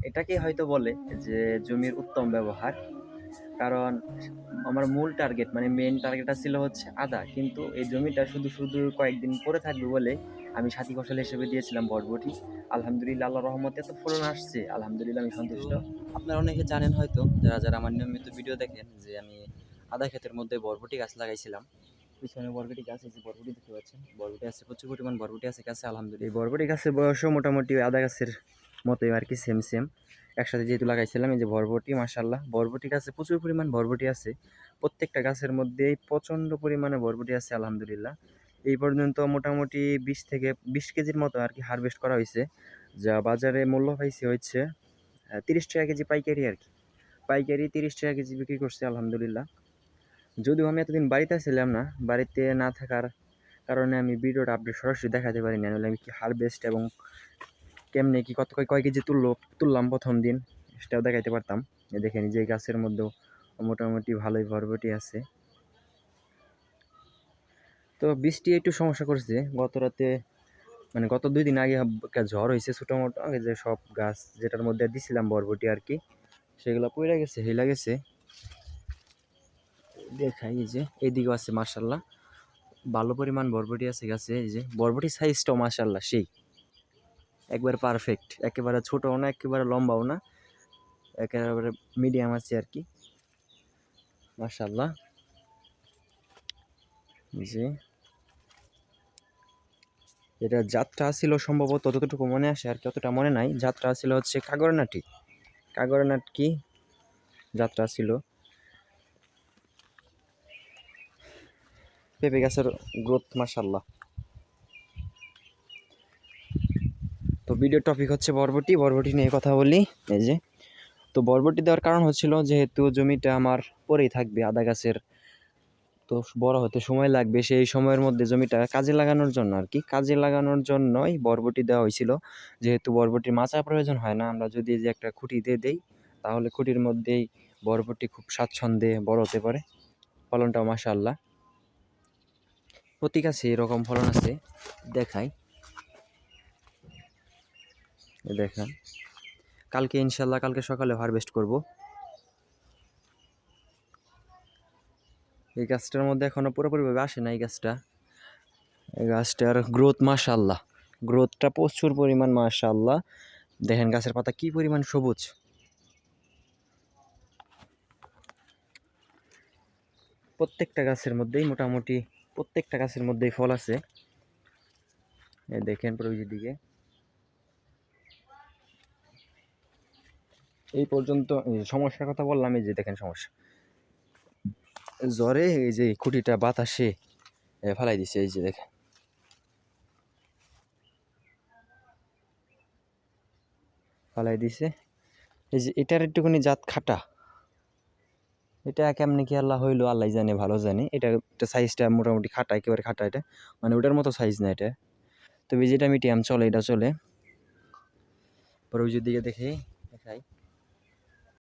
এটাকে হয়তো বলে যে জমির উত্তম ব্যবহার। কারণ আমার মূল টার্গেট মানে মেইন টার্গেটটা ছিল হচ্ছে আদা, কিন্তু এই জমিটা শুধু শুধু কয়েকদিন পরে থাকবে বলে আমি সাথী ফসল হিসেবে দিয়েছিলাম বরবটি। আলহামদুলিল্লাহ, আল্লাহর রহমতে এত ফলন আসছে, আলহামদুলিল্লাহ আমি তো সন্তুষ্ট। আপনারা অনেকে জানেন হয়তো, যারা আমার নিয়মিত ভিডিও দেখেন, যে আমি আদা ক্ষেতের মধ্যে বরবটি গাছ লাগাইছিলাম। পিছনে বরবটি গাছ, এই যে বরবটি দেখতে পাচ্ছেন, বরবটি আছে, প্রচুর পরিমাণ বরবটি আছে গাছে এই আলহামদুলিল্লাহ। বরবটি গাছের বয়সও মোটামুটি ওই আদা গাছের মতোই আর কি, সেম সেম একসাথে যেহেতু লাগাইছিলাম। এই যে বরবটি, মাশাল্লাহ বরবটি গাছে প্রচুর পরিমাণ বরবটি আছে, প্রত্যেকটা গাছের মধ্যেই প্রচণ্ড পরিমাণে বরবটি আছে আলহামদুলিল্লাহ। এই পর্যন্ত মোটামুটি 20 কেজির মতো আর কি হারভেস্ট করা হয়েছে, যা বাজারে মূল্য পাইছে হচ্ছে 30 টাকা কেজি পাইকারি আর কি। পাইকারি 30 টাকা কেজি বিক্রি করছে আলহামদুলিল্লাহ। যদিও আমি এতদিন বাড়িতে ছিলাম না, বাড়িতে না থাকার কারণে আমি ভিডিওটা আপডেট সরাসরি দেখাতে পারিনি, নাহলে আমি কি হারভেস্ট এবং কেমনে কি কত কয় কেজি তুললাম প্রথম দিন সেটাও দেখাইতে পারতাম। দেখেন যে গাছের মধ্যেও মোটামুটি ভালোই বরবটি আছে। তো বৃষ্টি একটু সমস্যা করছে গত রাতে, মানে গত 2 দিন আগে একটা ঝড় হয়েছে ছোটো মোটো, আগে যে সব গাছ যেটার মধ্যে দিছিলাম বরবটি আর কি, সেগুলো পড়ে গেছে, হেলা গেছে। দেখাই এই যে এইদিকেও আছে মার্শাল্লাহ, ভালো পরিমাণ বরবটি আছে গাছে। এই যে বরবটির সাইজটাও মার্শাল্লাহ সেই একবার পারফেক্ট, একেবারে ছোটও না একেবারে লম্বাও না, একেবারে মিডিয়াম আছে আর কি, মাশাআল্লাহ। জি, এটা যাত্রা ছিল সম্ভবত, যতটুকু মনে আসে আর কি, অতটা মনে নাই। যাত্রা ছিল হচ্ছে কাগরনাটি, কাগরনাটকি যাত্রা ছিল। পেঁপে গাছের গ্রোথ মাশাআল্লাহ। তো ভিডিওর টপিক হচ্ছে বরবটি, বরবটি নিয়ে কথা বলি। এই যে, তো বরবটি দেওয়ার কারণ হচ্ছিল যেহেতু জমিটা আমার পরেই থাকবে আদা গাছের, তো বড় হতে সময় লাগবে, সেই সময়ের মধ্যে জমিটা কাজে লাগানোর জন্য আর কি, কাজে লাগানোর জন্যই বরবটি দেওয়া হয়েছিল। যেহেতু বরবটির মাচা প্রয়োজন হয় না, আমরা যদি যে একটা খুঁটি দিয়ে দেই তাহলে খুঁটির মধ্যেই বরবটি খুব স্বাচ্ছন্দ্যে বড় হতে পারে। ফলনটাও মাশাআল্লাহ, প্রতি গাছে এরকম ফলন আছে। দেখাই, দেখেন কালকে ইনশাল্লাহ, কালকে সকালে হারভেস্ট করব। এই গাছটার মধ্যে এখনো পুরোপুরিভাবে আসে না এই গাছটা, এই গাছটার গ্রোথ মাশাআল্লাহ, গ্রোথটা প্রচুর পরিমাণ মাশাআল্লাহ। দেখেন গাছের পাতা কি পরিমাণ সবুজ। প্রত্যেকটা গাছের মধ্যেই মোটামুটি প্রত্যেকটা গাছের মধ্যেই ফল আছে। দেখেন প্রভৃতির দিকে এই পর্যন্ত। সমস্যার কথা বললাম, এই যে দেখেন সমস্যা, জ্বরে এই যে খুঁটিটা বাতাসে ফেলাই দিছে, এই যে দেখেন ফেলাই দিছে। এই যে এটার একটুখানি জাত খাটা, এটা কেমনি কি আল্লাহ হইলো আল্লাহ জানে, ভালো জানে। এটা সাইজটা মোটামুটি খাটা, একেবারে খাটা, এটা মানে ওটার মতো সাইজ না এটা, তবে যেটা মিডিয়াম চলে এটা চলে। পরে ওই দিকে দেখাই,